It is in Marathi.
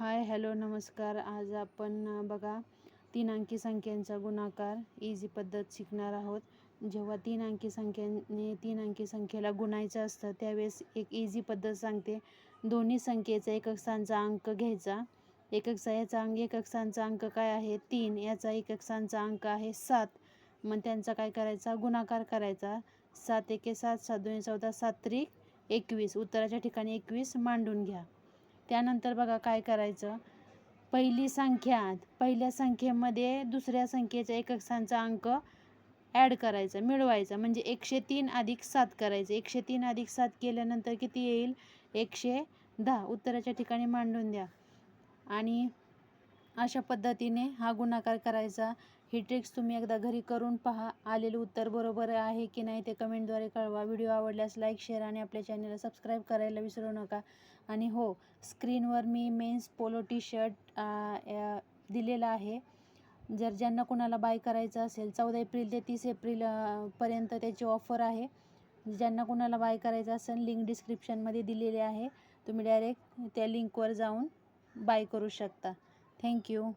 हाय हॅलो नमस्कार. आज आपण बघा 3 अंकी संख्यांचा गुणाकार इझी पद्धत शिकणार आहोत. जेव्हा 3 अंकी संख्येने 3 अंकी संख्येला गुणायचं असतं त्यावेळेस एक इझी पद्धत सांगते. दोन्ही संख्येचा एकक स्थानचा अंक घ्यायचा. एकक स्थानचा अंक काय आहे 3, याचा एकक स्थानचा अंक आहे 7. मग त्यांचा काय करायचा, गुणाकार करायचा. 7 एके 7, 7 दोन्ही 14, 7 त्रिक 21. उत्तराच्या ठिकाणी 21 मांडून घ्या. त्यानंतर बघा काय करायचं, पहिल्या संख्येमध्ये दुसऱ्या संख्येचा एकक स्थानचा अंक ॲड करायचा, मिळवायचा. म्हणजे 103 अधिक 7 करायचं. 103 अधिक 7 केल्यानंतर किती येईल, 110. उत्तराच्या ठिकाणी मांडून द्या. आणि अशा पद्धतीने हा गुणाकार करायचा. ही ट्रिक्स तुम्ही एकदा घरी करून पहा. आलेलं उत्तर बरोबर आहे की नाही ते कमेंटद्वारे कळवा. व्हिडिओ आवडल्यास लाईक, शेअर आणि आपल्या चॅनलला सबस्क्राईब करायला विसरू नका. आणि हो, स्क्रीनवर मी मेन्स पोलो टी शर्ट दिलेला आहे. जर ज्यांना कोणाला बाय करायचं असेल, 14 एप्रिल ते 30 एप्रिल पर्यंत त्याची ऑफर आहे. ज्यांना कोणाला बाय करायचं असेल, लिंक डिस्क्रिप्शनमध्ये दिलेली आहे. तुम्ही डायरेक्ट त्या लिंकवर जाऊन बाय करू शकता. थँक्यू.